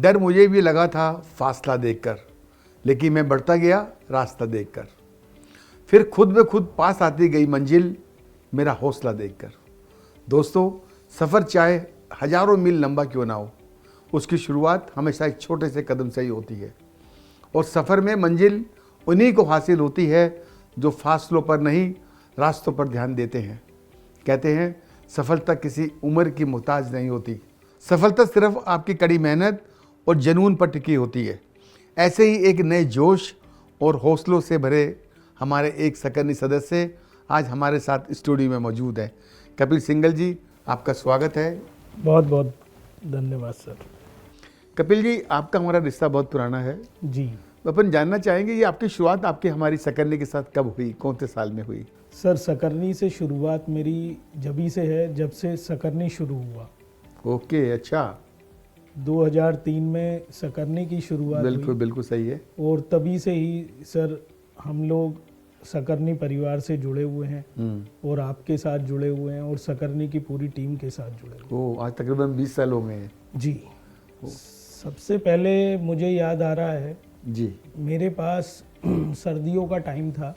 डर मुझे भी लगा था फासला देखकर, लेकिन मैं बढ़ता गया रास्ता देखकर। फिर खुद ब खुद पास आती गई मंजिल, मेरा हौसला देखकर। दोस्तों, सफ़र चाहे हजारों मील लंबा क्यों ना हो, उसकी शुरुआत हमेशा एक छोटे से कदम से ही होती है। और सफ़र में मंजिल उन्हीं को हासिल होती है जो फासलों पर नहीं, रास्तों पर ध्यान देते हैं। कहते हैं सफलता किसी उम्र की मोहताज नहीं होती, सफलता सिर्फ आपकी कड़ी मेहनत और जुनून पर टिकी होती है। ऐसे ही एक नए जोश और हौसलों से भरे हमारे एक सकर्नी सदस्य आज हमारे साथ स्टूडियो में मौजूद है। कपिल सिंगल जी, आपका स्वागत है। बहुत बहुत धन्यवाद सर। कपिल जी, आपका हमारा रिश्ता बहुत पुराना है जी अपन जानना चाहेंगे ये आपकी शुरुआत आपकी हमारी सकर्नी के साथ कब हुई, कौन से साल में हुई? सर, सकरनी से शुरुआत मेरी जभी से है जब से सकरनी शुरू हुआ। ओके, अच्छा। 2003 में सकरनी की शुरुआत बिल्कुल हुई बिल्कुल सही है। और तभी से ही सर हम लोग सकरनी परिवार से जुड़े हुए हैं और आपके साथ जुड़े हुए हैं और सकरनी की पूरी टीम के साथ जुड़े हुए हैं। आज तकरीबन 20 साल हो गए हैं। जी। सबसे पहले मुझे याद आ रहा है जी, मेरे पास सर्दियों का टाइम था।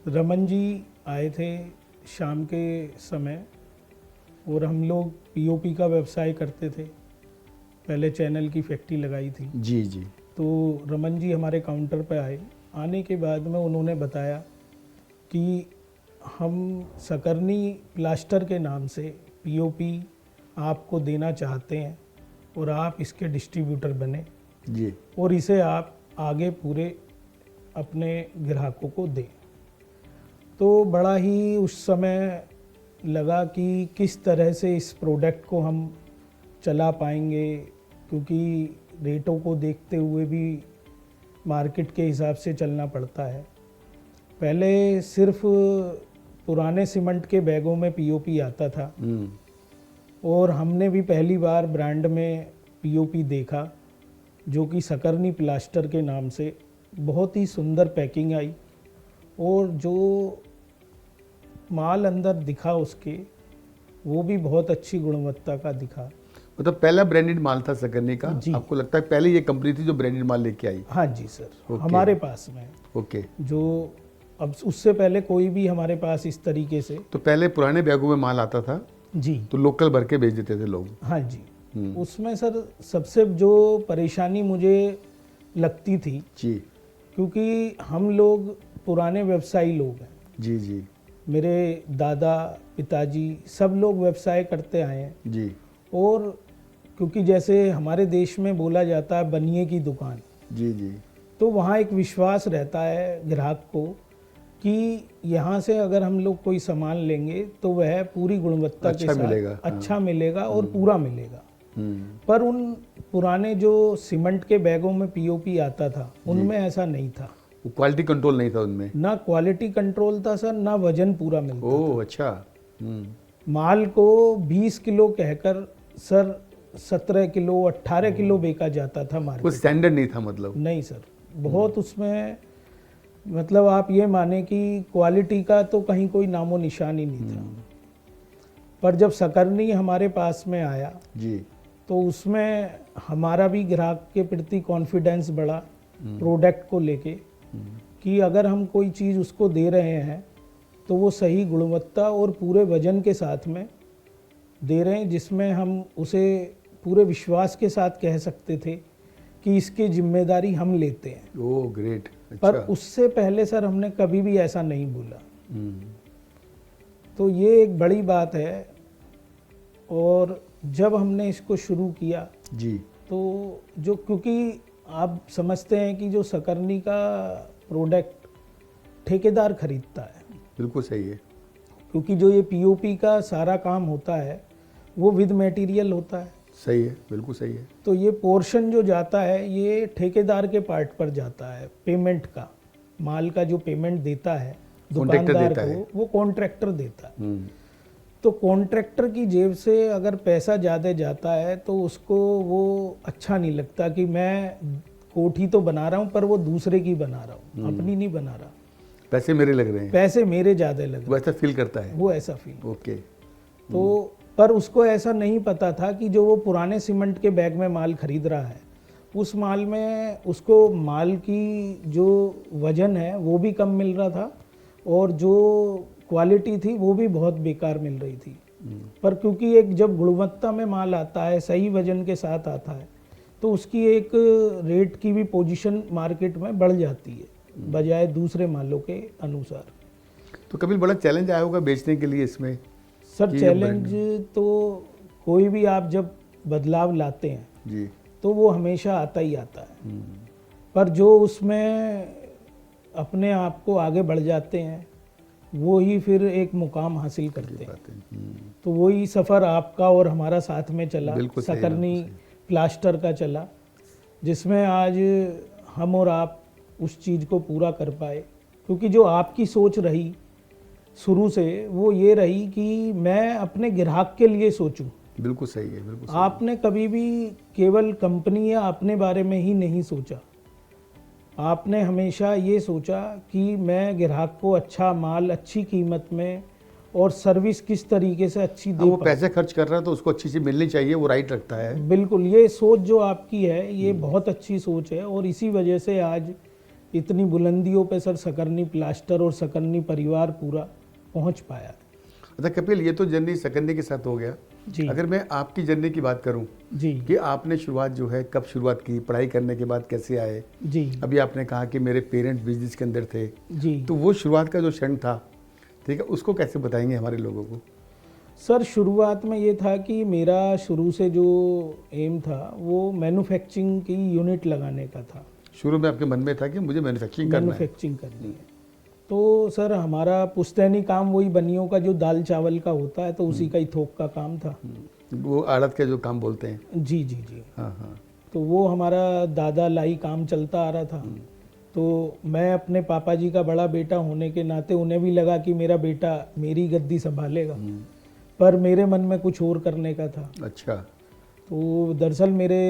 रमन जी आए थे शाम के समय और हम लोग पीओपी का व्यवसाय करते थे, पहले चैनल की फैक्ट्री लगाई थी। जी जी। तो रमन जी हमारे काउंटर पर आए। आने के बाद में उन्होंने बताया कि हम सकरनी प्लास्टर के नाम से पीओपी आपको देना चाहते हैं और आप इसके डिस्ट्रीब्यूटर बने जी और इसे आप आगे पूरे अपने ग्राहकों को दें। तो बड़ा ही उस समय लगा कि किस तरह से इस प्रोडक्ट को हम चला पाएंगे, क्योंकि रेटों को देखते हुए भी मार्केट के हिसाब से चलना पड़ता है। पहले सिर्फ पुराने सीमेंट के बैगों में पीओपी आता था और हमने भी पहली बार ब्रांड में पीओपी देखा जो कि सकरनी प्लास्टर के नाम से। बहुत ही सुंदर पैकिंग आई और जो माल अंदर दिखा उसके, वो भी बहुत अच्छी गुणवत्ता का दिखा। मतलब पहला ब्रांडेड माल था सकरनी का? जी। आपको लगता है पहले ये कंपनी थी जो ब्रांडेड माल लेके आई? हाँ जी सर, ओके। हमारे पास में ओके। जो अब उससे पहले कोई भी हमारे पास इस तरीके से। तो पहले पुराने बैगों में माल आता था जी, तो लोकल भर के बेच देते थे लोग? हाँ जी। उसमें सर सबसे जो परेशानी मुझे लगती थी, जी क्योंकि हम लोग पुराने व्यवसायी लोग हैं। जी जी मेरे दादा पिताजी सब लोग व्यवसाय करते आए हैं जी और क्योंकि जैसे हमारे देश में बोला जाता है बनिए की दुकान, जी जी तो वहाँ एक विश्वास रहता है ग्राहक को कि यहाँ से अगर हम लोग कोई सामान लेंगे तो वह पूरी गुणवत्ता अच्छा के साथ मिलेगा। अच्छा मिलेगा और पूरा मिलेगा। हम्म, पर उन पुराने जो सीमेंट के बैगों में पीओपी आता था उनमें ऐसा नहीं था। वो क्वालिटी कंट्रोल नहीं था उनमें? ना क्वालिटी कंट्रोल था सर, ना वजन पूरा मिलता था। ओह अच्छा। माल को 20 किलो कहकर सर 17 किलो 18 किलो बेचा जाता था वो मार्केट। स्टैंडर्ड नहीं था मतलब? नहीं सर, बहुत उसमें मतलब आप ये माने कि क्वालिटी का तो कहीं कोई नामो निशान ही नहीं था। पर जब सकरनी हमारे पास में आया जी तो उसमें हमारा भी ग्राहक के प्रति कॉन्फिडेंस बढ़ा प्रोडक्ट को लेके कि अगर हम कोई चीज़ उसको दे रहे हैं तो वो सही गुणवत्ता और पूरे वजन के साथ में दे रहे हैं, जिसमें हम उसे पूरे विश्वास के साथ कह सकते थे कि इसकी जिम्मेदारी हम लेते हैं। Oh great. पर अच्छा। उससे पहले सर हमने कभी भी ऐसा नहीं बोला। तो ये एक बड़ी बात है। और जब हमने इसको शुरू किया जी तो जो, क्योंकि आप समझते हैं कि जो सकरनी का प्रोडक्ट ठेकेदार खरीदता है, बिल्कुल सही है। क्योंकि जो ये पीओपी का सारा काम होता है वो विद मटेरियल होता है। सही है, बिल्कुल सही है। तो ये पोर्शन जो जाता है ये ठेकेदार के पार्ट पर जाता है। पेमेंट का, माल का जो पेमेंट देता है दुकानदार को, वो कॉन्ट्रैक्टर देता है। तो कॉन्ट्रैक्टर की जेब से अगर पैसा ज़्यादा जाता है तो उसको वो अच्छा नहीं लगता कि मैं कोठी तो बना रहा हूँ पर वो दूसरे की बना रहा हूँ, अपनी नहीं बना रहा, पैसे मेरे लग रहे हैं, पैसे मेरे ज़्यादा लग रहे वो ऐसा फील करता है। हैं, वो ऐसा फील। ओके। तो पर पर उसको ऐसा नहीं पता था कि जो वो पुराने सीमेंट के बैग में माल खरीद रहा है, उस माल में उसको माल की जो वजन है वो भी कम मिल रहा था और जो क्वालिटी थी वो भी बहुत बेकार मिल रही थी। पर क्योंकि एक जब गुणवत्ता में माल आता है, सही वजन के साथ आता है, तो उसकी एक रेट की भी पोजीशन मार्केट में बढ़ जाती है बजाय दूसरे मालों के अनुसार। तो कभी बड़ा चैलेंज आया होगा बेचने के लिए इसमें? सर चैलेंज तो कोई भी आप जब बदलाव लाते हैं जी। तो वो हमेशा आता ही आता है, पर जो उसमें अपने आप को आगे बढ़ जाते हैं वो ही फिर एक मुकाम हासिल करते हैं। तो वही सफ़र आपका और हमारा साथ में चला, बिल्कुल सही, सकरनी बिल्कुल सही। प्लास्टर का चला, जिसमें आज हम और आप उस चीज़ को पूरा कर पाए। क्योंकि जो आपकी सोच रही शुरू से वो ये रही कि मैं अपने ग्राहक के लिए सोचूं। बिल्कुल सही है, बिल्कुल सही। आपने कभी भी केवल कंपनी या अपने बारे में ही नहीं सोचा, आपने हमेशा ये सोचा कि मैं ग्राहक को अच्छा माल अच्छी कीमत में और सर्विस किस तरीके से अच्छी दे वो पाऊं। पैसे खर्च कर रहा है तो उसको अच्छी चीज़ मिलनी चाहिए, वो राइट रखता है। बिल्कुल, ये सोच जो आपकी है ये बहुत अच्छी सोच है और इसी वजह से आज इतनी बुलंदियों पे सर सकरनी प्लास्टर और सकरनी परिवार पूरा पहुंच पाया। अच्छा कपिल, ये तो जर्नी सकरनी के साथ हो गया। जी अगर मैं आपकी जर्नी की बात करूं जी कि आपने शुरुआत जो है कब शुरुआत की, पढ़ाई करने के बाद कैसे आए? जी अभी आपने कहा कि मेरे पेरेंट्स बिजनेस के अंदर थे, जी। तो वो शुरुआत का जो क्षण था, ठीक है, उसको कैसे बताएंगे हमारे लोगों को? सर शुरुआत में ये था कि मेरा शुरू से जो एम था वो मैन्युफैक्चरिंग की यूनिट लगाने का था। शुरू में आपके मन में था कि मुझे मैन्युफैक्चरिंग करना है? मैन्युफैक्चरिंग करनी है। तो सर हमारा पुश्तैनी काम वही बनियों का जो दाल चावल का होता है, तो उसी का ही थोक का काम था। वो आड़त के जो काम बोलते हैं। जी जी जी। हाँ हाँ। तो वो हमारा दादा लाई काम चलता आ रहा था। तो मैं अपने पापा जी का बड़ा बेटा होने के नाते उन्हें भी लगा कि मेरा बेटा मेरी गद्दी संभालेगा, पर मेरे मन में कुछ और करने का था। अच्छा। तो दरअसल मेरे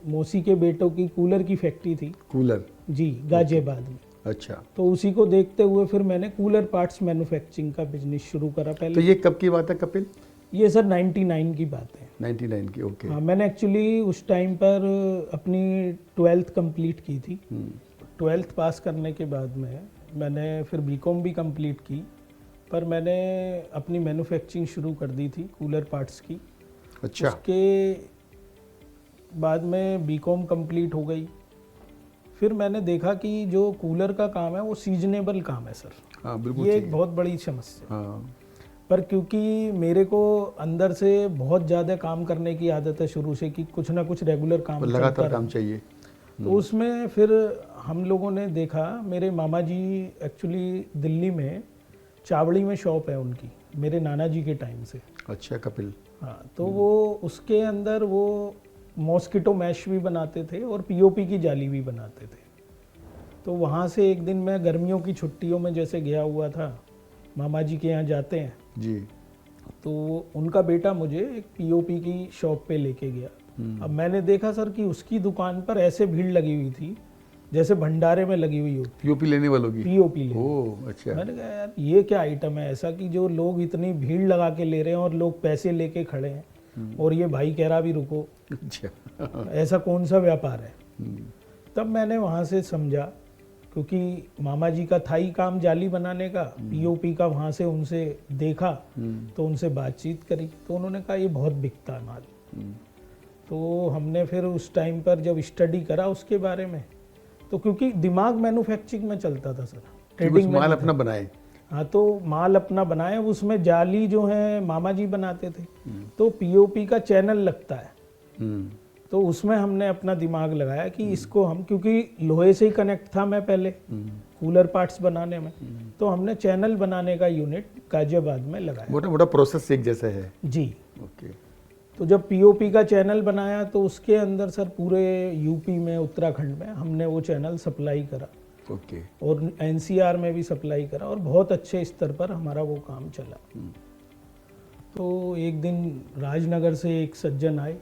मौसी के बेटों की कूलर की फैक्ट्री थी। कूलर? जी, गाजियाबाद में। अच्छा। तो उसी को देखते हुए फिर मैंने कूलर पार्ट्स मैन्युफैक्चरिंग का बिजनेस शुरू करा तो पहले। ये कब की बात है कपिल? ये सर 99 की बात है। 99 की, ओके। हाँ, मैंने एक्चुअली उस टाइम पर अपनी 12th कंप्लीट की थी। 12th पास करने के बाद में मैंने फिर बीकॉम भी कंप्लीट की, पर मैंने अपनी मैन्युफैक्चरिंग शुरू कर दी थी कूलर पार्ट्स की। अच्छा। उसके बाद में बीकॉम कंप्लीट हो गई। फिर मैंने देखा कि जो कूलर का काम है वो सीजनेबल काम है सर। हाँ बिल्कुल ये ठीक एक है। बहुत बड़ी समस्या। हाँ। पर क्योंकि मेरे को अंदर से बहुत ज़्यादा काम करने की आदत है शुरू से, कि कुछ ना कुछ रेगुलर काम और चलता लगातार काम रहे। चाहिए। तो उसमें फिर हम लोगों ने देखा, मेरे मामा जी एक्चुअली दिल्ली में चावड़ी में शॉप है उनकी, मेरे नाना जी के टाइम से। अच्छा कपिल। हाँ, तो वो उसके अंदर वो मॉस्किटो मैश भी बनाते थे और पीओपी की जाली भी बनाते थे। तो वहाँ से एक दिन मैं गर्मियों की छुट्टियों में जैसे गया हुआ था, मामा जी के यहाँ जाते हैं, जी। तो उनका बेटा मुझे एक पीओपी की शॉप पे लेके गया। अब मैंने देखा सर कि उसकी दुकान पर ऐसे भीड़ लगी हुई थी जैसे भंडारे में लगी हुई होती। पीओपी लेने वालों की? पीओपी ले। ओह अच्छा। मैंने कहा यार ये क्या आइटम है ऐसा कि जो लोग इतनी भीड़ लगा के ले रहे हैं और लोग पैसे लेके खड़े हैं और ये भाई कह रहा भी रुको, अच्छा। ऐसा कौन सा व्यापार है। तब मैंने वहाँ से समझा, क्योंकि मामा जी का था ही काम जाली बनाने का, पीओपी का, वहाँ से उनसे देखा तो उनसे बातचीत करी, तो उन्होंने कहा ये बहुत बिकता है माल। तो हमने फिर उस टाइम पर जब स्टडी करा उसके बारे में, तो क्योंकि दिमाग मैन्युफैक्चरिंग में चलता था सर, ट्रेडिंग में माल नहीं अपना था। बनाए। हाँ, तो माल अपना बनाए, उसमें जाली जो है मामा जी बनाते थे, तो पीओपी का चैनल लगता है, तो उसमें हमने अपना दिमाग लगाया कि इसको हम, क्योंकि लोहे से ही कनेक्ट था मैं पहले कूलर पार्ट्स बनाने में, तो हमने चैनल बनाने का यूनिट गाजियाबाद में लगाया। मोटा मोटा प्रोसेस एक जैसा है। जी। ओके। तो जब पीओपी का चैनल बनाया तो उसके अंदर सर पूरे यूपी में, उत्तराखंड में हमने वो चैनल सप्लाई करा, ओके। और एनसीआर में भी सप्लाई करा, और बहुत अच्छे स्तर पर हमारा वो काम चला। तो एक दिन राजनगर से एक सज्जन आए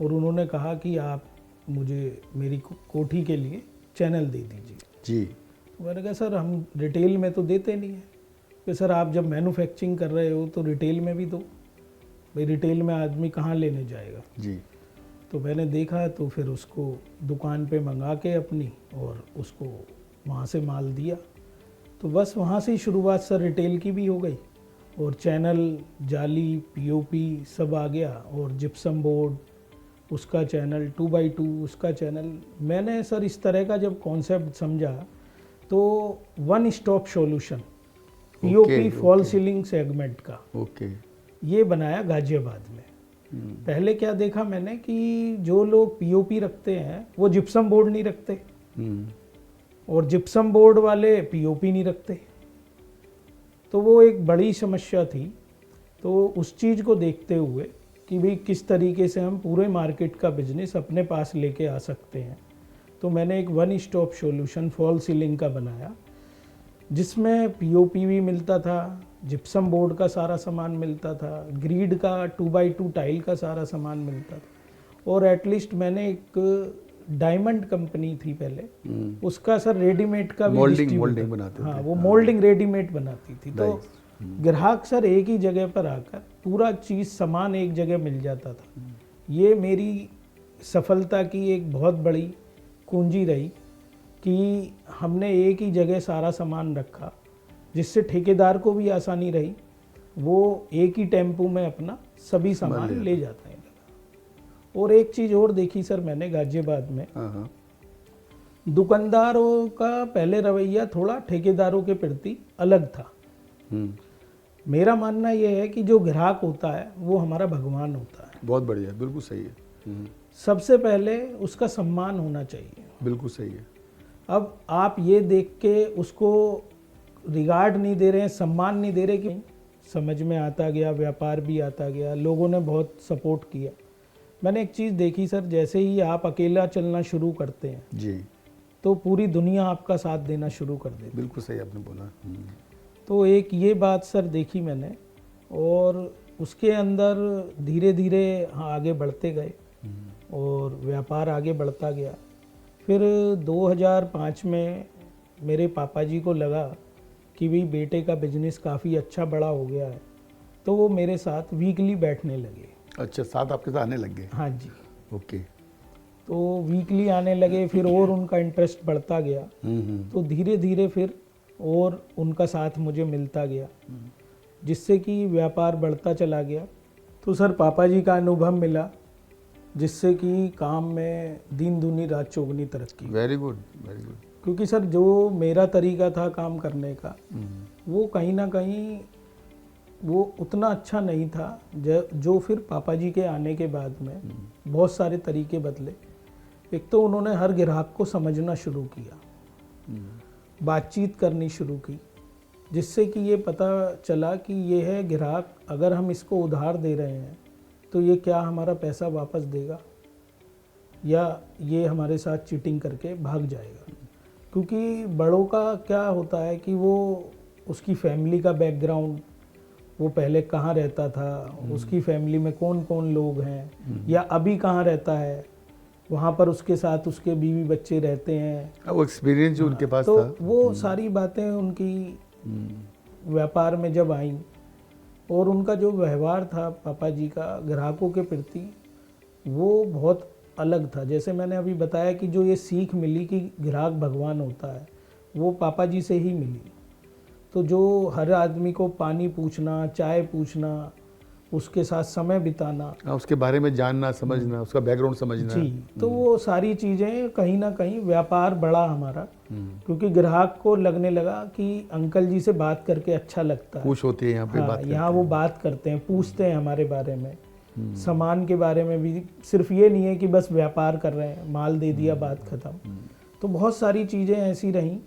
और उन्होंने कहा कि आप मुझे मेरी कोठी के लिए चैनल दे दीजिए। जी। तो मैंने कहा सर हम रिटेल में तो देते नहीं है। कि सर आप जब मैन्युफैक्चरिंग कर रहे हो तो रिटेल में भी दो। भाई रिटेल में आदमी कहाँ लेने जाएगा। जी। तो मैंने देखा तो फिर उसको दुकान पे मंगा के अपनी और उसको वहाँ से माल दिया। तो बस वहाँ से ही शुरुआत सर रिटेल की भी हो गई और चैनल, जाली, पीओपी सब आ गया और जिप्सम बोर्ड उसका चैनल, 2x2 उसका चैनल। मैंने सर इस तरह का जब कॉन्सेप्ट समझा तो one stop solution POP fall ceiling segment का ओके। ये बनाया गाजियाबाद में। पहले क्या देखा मैंने कि जो लोग पीओपी रखते हैं वो जिप्सम बोर्ड नहीं रखते और जिप्सम बोर्ड वाले पीओपी नहीं रखते, तो वो एक बड़ी समस्या थी। तो उस चीज़ को देखते हुए कि भाई किस तरीके से हम पूरे मार्केट का बिजनेस अपने पास लेके आ सकते हैं, तो मैंने एक one stop solution fall ceiling का बनाया जिसमें पीओपी भी मिलता था, जिप्सम बोर्ड का सारा सामान मिलता था, ग्रीड का 2x2 टाइल का सारा सामान मिलता था और एटलीस्ट मैंने एक डायमंड कंपनी थी पहले, उसका सर रेडीमेड का भी मोल्डिंग बनाते हाँ थे। वो मोल्डिंग रेडीमेड बनाती थी। तो ग्राहक सर एक ही जगह पर आकर पूरा चीज़ सामान एक जगह मिल जाता था। ये मेरी सफलता की एक बहुत बड़ी कुंजी रही कि हमने एक ही जगह सारा सामान रखा जिससे ठेकेदार को भी आसानी रही, वो एक ही टेम्पो में अपना सभी सामान ले जाता है। और एक चीज़ और देखी सर मैंने गाजियाबाद में, दुकानदारों का पहले रवैया थोड़ा ठेकेदारों के प्रति अलग था। मेरा मानना यह है कि जो ग्राहक होता है वो हमारा भगवान होता है। बहुत बढ़िया, बिल्कुल सही है। सबसे पहले उसका सम्मान होना चाहिए। बिल्कुल सही है। अब आप ये देख के उसको रिगार्ड नहीं दे रहे हैं, सम्मान नहीं दे रहे, कि समझ में आता गया, व्यापार भी आता गया, लोगों ने बहुत सपोर्ट किया। मैंने एक चीज़ देखी सर, जैसे ही आप अकेला चलना शुरू करते हैं जी तो पूरी दुनिया आपका साथ देना शुरू कर देती है। बिल्कुल सही आपने बोला। तो एक ये बात सर देखी मैंने और उसके अंदर धीरे धीरे आगे बढ़ते गए और व्यापार आगे बढ़ता गया। फिर 2005 में मेरे पापा जी को लगा कि भाई बेटे का बिजनेस काफ़ी अच्छा बड़ा हो गया है, तो वो मेरे साथ वीकली बैठने लगे। अच्छा, साथ आपके साथ आने लग गए? हाँ जी। ओके। तो वीकली आने लगे, फिर और उनका इंटरेस्ट बढ़ता गया। तो धीरे धीरे फिर और उनका साथ मुझे मिलता गया, जिससे कि व्यापार बढ़ता चला गया। तो सर पापा जी का अनुभव मिला, जिससे कि काम में दिन दूनी रात चौगुनी तरक्की। Very good, very good. क्योंकि सर जो मेरा तरीका था काम करने का वो कहीं ना कहीं वो उतना अच्छा नहीं था, जो फिर पापा जी के आने के बाद में बहुत सारे तरीके बदले। एक तो उन्होंने हर ग्राहक को समझना शुरू किया, बातचीत करनी शुरू की, जिससे कि ये पता चला कि ये है ग्राहक, अगर हम इसको उधार दे रहे हैं तो ये क्या हमारा पैसा वापस देगा या ये हमारे साथ चीटिंग करके भाग जाएगा। क्योंकि बड़ों का क्या होता है कि वो उसकी फैमिली का बैकग्राउंड, वो पहले कहाँ रहता था, उसकी फैमिली में कौन कौन लोग हैं या अभी कहाँ रहता है, वहाँ पर उसके साथ उसके बीवी बच्चे रहते हैं, वो एक्सपीरियंस जो उनके पास तो था, वो सारी बातें उनकी व्यापार में जब आई और उनका जो व्यवहार था पापा जी का ग्राहकों के प्रति, वो बहुत अलग था। जैसे मैंने अभी बताया कि जो ये सीख मिली कि ग्राहक भगवान होता है, वो पापा जी से ही मिली। तो जो हर आदमी को पानी पूछना, चाय पूछना, उसके साथ समय बिताना, उसके बारे में जानना, समझना, उसका बैकग्राउंड समझना। जी, तो वो सारी चीज़ें कहीं ना कहीं व्यापार बढ़ा हमारा, क्योंकि ग्राहक को लगने लगा कि अंकल जी से बात करके अच्छा लगता है, पूछ होती है यहाँ पे, बात करते यहाँ वो बात करते हैं, पूछते हैं हमारे बारे में, सामान के बारे में भी। सिर्फ ये नहीं है कि बस व्यापार कर रहे हैं, माल दे दिया, बात खत्म। तो बहुत सारी चीज़ें ऐसी रहीं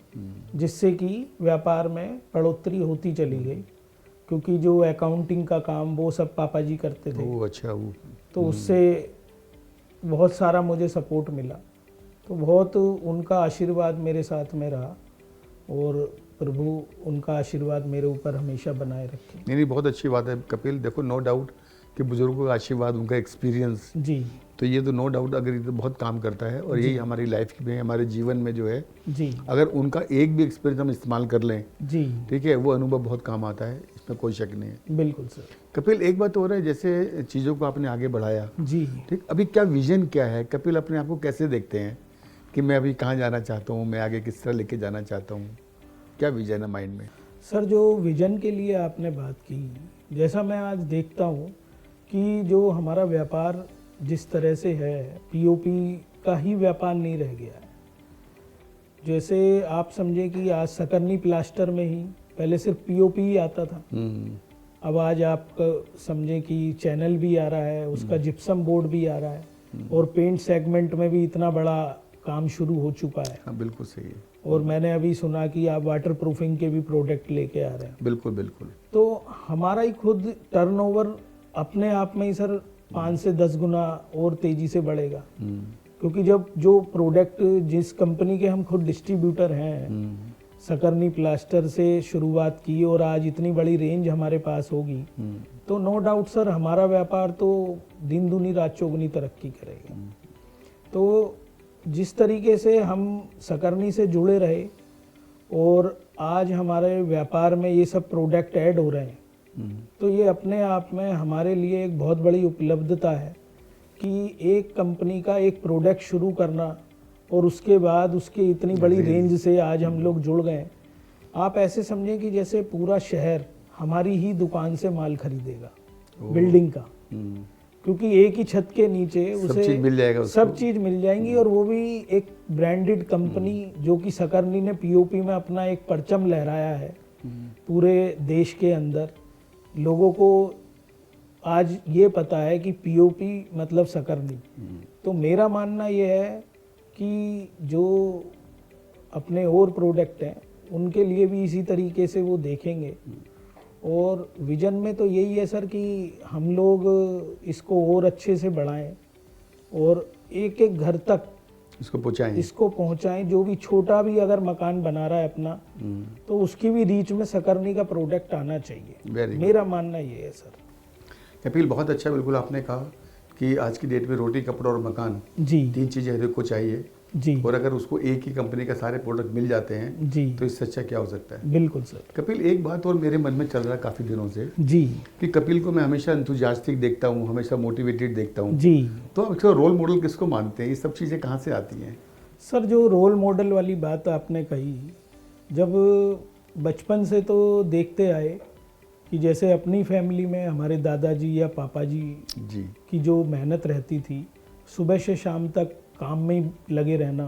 जिससे कि व्यापार में बढ़ोतरी होती चली गई, क्योंकि जो अकाउंटिंग का काम वो सब पापा जी करते थे। अच्छा, वो तो उससे बहुत सारा मुझे सपोर्ट मिला। तो बहुत उनका आशीर्वाद मेरे साथ में रहा और प्रभु उनका आशीर्वाद मेरे ऊपर हमेशा बनाए रखे। नहीं, बहुत अच्छी बात है कपिल। देखो, नो डाउट कि बुजुर्गों का आशीर्वाद, उनका एक्सपीरियंस, जी, तो ये तो नो डाउट अगर ये तो बहुत काम करता है। और यही हमारी लाइफ में, हमारे जीवन में जो है, जी, अगर उनका एक भी एक्सपीरियंस हम इस्तेमाल कर लें, जी, ठीक है, वो अनुभव बहुत काम आता है। इसमें इसमें कोई शक नहीं है। बिल्कुल सर। कपिल, एक बात और है, जैसे चीज़ों को आपने आगे बढ़ाया, जी। ठीक, अभी क्या विजन क्या है कपिल, अपने आप को कैसे देखते हैं कि मैं अभी कहाँ जाना चाहता हूँ, मैं आगे किस तरह लेके जाना चाहता हूँ, क्या विजन है माइंड में? सर, जो विजन के लिए आपने बात की, जैसा मैं आज देखता हूँ कि जो हमारा व्यापार जिस तरह से है, पीओपी का ही व्यापार नहीं रह गया है। जैसे आप समझे कि आज सकरनी प्लास्टर में ही पहले सिर्फ पीओपी ही आता था, अब आज आप समझे कि चैनल भी आ रहा है, उसका जिप्सम बोर्ड भी आ रहा है, और पेंट सेगमेंट में भी इतना बड़ा काम शुरू हो चुका है। हाँ, बिल्कुल सही है। और मैंने अभी सुना कि आप वाटर प्रूफिंग के भी प्रोडक्ट लेके आ रहे हैं। बिल्कुल बिल्कुल। तो हमारा ही खुद टर्नओवर अपने आप में ही सर 5 से 10 गुना और तेजी से बढ़ेगा, क्योंकि जब जो प्रोडक्ट जिस कंपनी के हम खुद डिस्ट्रीब्यूटर हैं, सकरनी प्लास्टर से शुरुआत की और आज इतनी बड़ी रेंज हमारे पास होगी, तो नो डाउट सर हमारा व्यापार तो दिन दूनी रात चौगुनी तरक्की करेगा। तो जिस तरीके से हम सकरनी से जुड़े रहे और आज हमारे व्यापार में ये सब प्रोडक्ट ऐड हो रहे हैं, तो ये अपने आप में हमारे लिए एक बहुत बड़ी उपलब्धता है कि एक कंपनी का एक प्रोडक्ट शुरू करना और उसके बाद उसकी इतनी बड़ी रेंज से आज हम लोग जुड़ गए। आप ऐसे समझें कि जैसे पूरा शहर हमारी ही दुकान से माल खरीदेगा, बिल्डिंग का, क्योंकि एक ही छत के नीचे उसे सब चीज मिल जाएगा, सब चीज मिल जाएंगी, और वो भी एक ब्रांडेड कंपनी जो कि सकरनी ने पीओपी में अपना एक परचम लहराया है पूरे देश के अंदर। लोगों को आज ये पता है कि पीओपी मतलब सकरनी। तो मेरा मानना ये है कि जो अपने और प्रोडक्ट हैं उनके लिए भी इसी तरीके से वो देखेंगे, और विजन में तो यही है सर कि हम लोग इसको और अच्छे से बढ़ाएं और एक एक घर तक इसको पहुंचाएं। जो भी छोटा भी अगर मकान बना रहा है अपना, तो उसकी भी रीच में सकरनी का प्रोडक्ट आना चाहिए। मेरा मानना ये है सर। कपिल, बहुत अच्छा, बिल्कुल आपने कहा कि आज की डेट में रोटी, कपड़ा और मकान, जी, 3 चीज़ें हर एक को चाहिए जी, और अगर उसको एक ही कंपनी का सारे प्रोडक्ट मिल जाते हैं जी, तो इससे अच्छा क्या हो सकता है। बिल्कुल सर। कपिल, एक बात और मेरे मन में चल रहा है काफ़ी दिनों से जी, कि कपिल को मैं हमेशा एंथुसियास्टिक देखता हूँ, हमेशा मोटिवेटेड देखता हूँ। जी। तो आप इसका रोल मॉडल किसको मानते हैं? ये सब चीज़ें कहाँ से आती हैं? सर, जो रोल मॉडल वाली बात आपने कही, जब बचपन से तो देखते आए कि जैसे अपनी फैमिली में हमारे दादाजी या पापा जी की जो मेहनत रहती थी, सुबह से शाम तक काम में ही लगे रहना,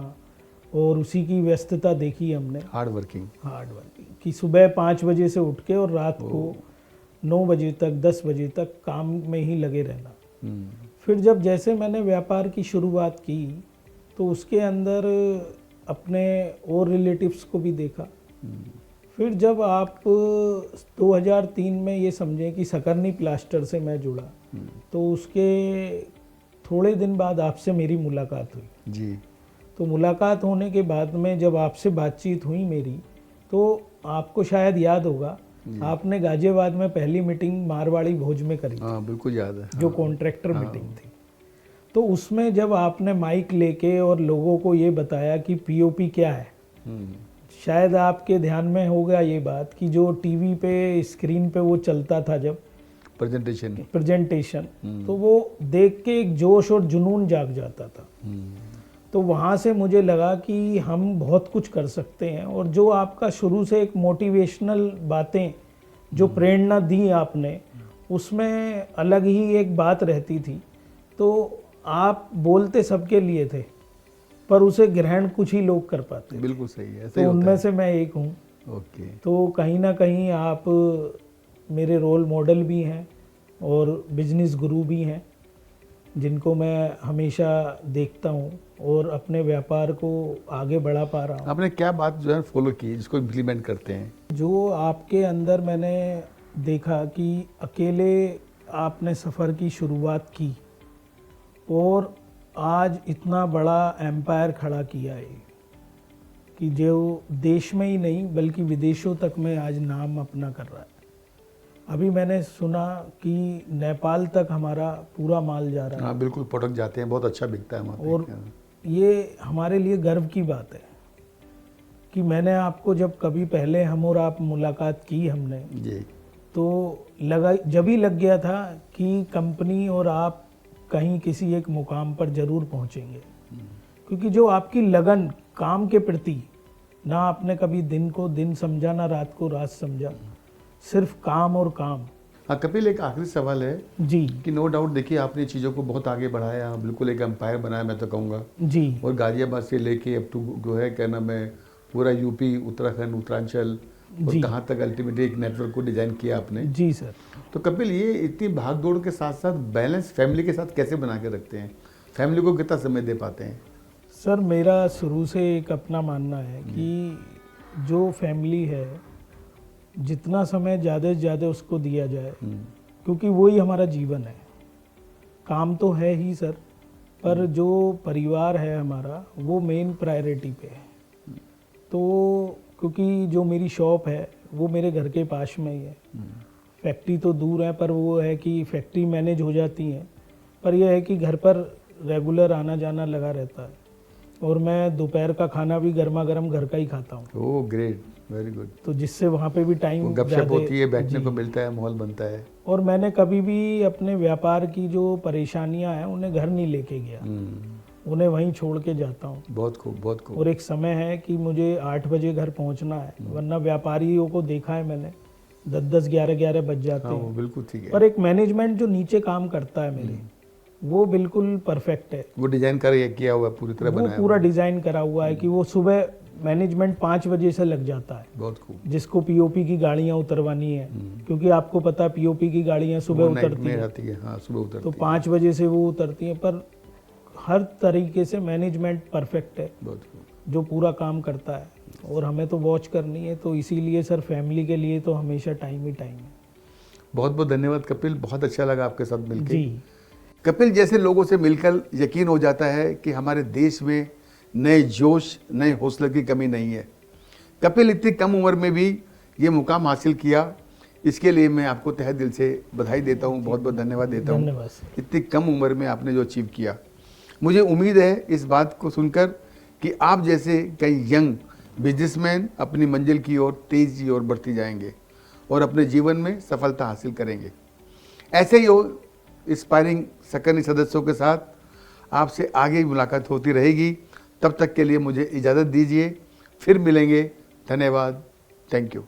और उसी की व्यस्तता देखी हमने। हार्ड वर्किंग कि सुबह 5 बजे से उठ के और रात को 9 बजे तक, 10 बजे तक काम में ही लगे रहना। फिर जब जैसे मैंने व्यापार की शुरुआत की, तो उसके अंदर अपने और रिलेटिव्स को भी देखा। फिर जब आप 2003 में ये समझें कि सकरनी प्लास्टर से मैं जुड़ा, तो उसके थोड़े दिन बाद आपसे मेरी मुलाकात हुई जी। तो मुलाकात होने के बाद में जब आपसे बातचीत हुई मेरी, तो आपको शायद याद होगा, आपने गाजियाबाद में पहली मीटिंग मारवाड़ी भोज में करी। हाँ, बिल्कुल याद है। जो कॉन्ट्रैक्टर मीटिंग थी, तो उसमें जब आपने माइक लेके और लोगों को ये बताया कि पीओपी क्या है, शायद आपके ध्यान में होगा ये बात कि जो टीवी पे स्क्रीन पे वो चलता था जब प्रेजेंटेशन, तो वो देख के एक जोश और जुनून जाग जाता था। तो वहाँ से मुझे लगा कि हम बहुत कुछ कर सकते हैं, और जो आपका शुरू से एक मोटिवेशनल बातें जो प्रेरणा दी आपने, उसमें अलग ही एक बात रहती थी। तो आप बोलते सबके लिए थे, पर उसे ग्रहण कुछ ही लोग कर पाते। बिल्कुल सही है, तो उनमें से मैं एक हूँ। ओके। तो कहीं ना कहीं आप मेरे रोल मॉडल भी हैं और बिजनेस गुरु भी हैं, जिनको मैं हमेशा देखता हूँ और अपने व्यापार को आगे बढ़ा पा रहा हूँ। आपने क्या बात जो है फॉलो की जिसको इम्प्लीमेंट करते हैं? जो आपके अंदर मैंने देखा कि अकेले आपने सफ़र की शुरुआत की और आज इतना बड़ा एम्पायर खड़ा किया है कि जो देश में ही नहीं बल्कि विदेशों तक में आज नाम अपना कर रहा है। अभी मैंने सुना कि नेपाल तक हमारा पूरा माल जा रहा है। हाँ, बिल्कुल, प्रोडक्ट जाते हैं, बहुत अच्छा बिकता है वहाँ। और ये हमारे लिए गर्व की बात है कि मैंने आपको जब कभी पहले हम और आप मुलाकात की हमने जी, तो लगा जब ही लग गया था कि कंपनी और आप कहीं किसी एक मुकाम पर ज़रूर पहुंचेंगे, क्योंकि जो आपकी लगन काम के प्रति, ना आपने कभी दिन को दिन समझा ना रात को रात समझा, सिर्फ काम और काम। हाँ कपिल, एक आखिरी सवाल है जी कि नो डाउट देखिए आपने चीज़ों को बहुत आगे बढ़ाया, बिल्कुल एक एम्पायर बनाया मैं तो कहूँगा, जी और गाजियाबाद से लेके अब टू जो है क्या नाम है पूरा यूपी, उत्तराखंड, उत्तरांचल और जी कहाँ तक अल्टीमेटली एक नेटवर्क को डिजाइन किया आपने। जी सर। तो कपिल, ये इतनी भाग दौड़ के साथ साथ बैलेंस फैमिली के साथ कैसे बना के रखते हैं? फैमिली को कितना समय दे पाते हैं? सर मेरा शुरू से एक अपना मानना है कि जो फैमिली है जितना समय ज़्यादा से ज़्यादा उसको दिया जाए, क्योंकि वही हमारा जीवन है। काम तो है ही सर, पर जो परिवार है हमारा वो मेन प्रायोरिटी पे है। तो क्योंकि जो मेरी शॉप है वो मेरे घर के पास में ही है, फैक्ट्री तो दूर है, पर वो है कि फैक्ट्री मैनेज हो जाती है, पर यह है कि घर पर रेगुलर आना जाना लगा रहता है। और मैं दोपहर का खाना भी गर्मा गर्म घर का ही खाता हूँ, ओह ग्रेट, वेरी गुड। तो जिससे वहाँ पे भी टाइम गपशप होती है, बैठने को मिलता है, माहौल बनता है। और मैंने कभी भी अपने व्यापार की जो परेशानियां हैं उन्हें घर नहीं लेके गया, उन्हें वहीं छोड़ के जाता हूँ। बहुत खूब, बहुत खूब। और एक समय है कि मुझे 8 बजे घर पहुँचना है, वरना व्यापारियों को देखा है मैंने 10-10, 11-11 बज जाते हाँ, वो हैं। बिल्कुल ठीक है। पर एक मैनेजमेंट जो नीचे काम करता है मेरे, वो बिल्कुल परफेक्ट है। वो डिजाइन किया हुआ है, पूरी तरह वो बनाया पूरा हुआ है। डिज़ाइन करा हुआ है कि वो सुबह मैनेजमेंट 5 बजे से लग जाता है, बहुत खूब। जिसको पीओपी की गाड़ियाँ उतरवानी है, क्योंकि आपको पता है पीओपी की गाड़ियाँ सुबह वो नाइट उतरती में है, आती है, हाँ सुबह उतरती तो है। 5 बजे से वो उतरती हैं। पर हर तरीके से मैनेजमेंट परफेक्ट है बहुत खूब। जो पूरा काम करता है, और हमें तो वॉच करनी है, तो इसीलिए सर फैमिली के लिए तो हमेशा टाइम ही टाइम है। बहुत बहुत धन्यवाद कपिल, बहुत अच्छा लगा आपके साथ मिलकर। जी कपिल जैसे लोगों से मिलकर यकीन हो जाता है कि हमारे देश में नए जोश, नए हौसले की कमी नहीं है। कपिल इतनी कम उम्र में भी ये मुकाम हासिल किया, इसके लिए मैं आपको तहे दिल से बधाई देता हूँ, बहुत बहुत धन्यवाद देता हूँ। धन्यवाद सर। इतनी कम उम्र में आपने जो अचीव किया, मुझे उम्मीद है इस बात को सुनकर कि आप जैसे कई यंग बिजनेसमैन अपनी मंजिल की ओर तेज़ी और बढ़ती जाएंगे और अपने जीवन में सफलता हासिल करेंगे। ऐसे ही हो इंस्पायरिंग सकर्नी सदस्यों के साथ आपसे आगे भी मुलाकात होती रहेगी। तब तक के लिए मुझे इजाज़त दीजिए, फिर मिलेंगे। धन्यवाद, थैंक यू।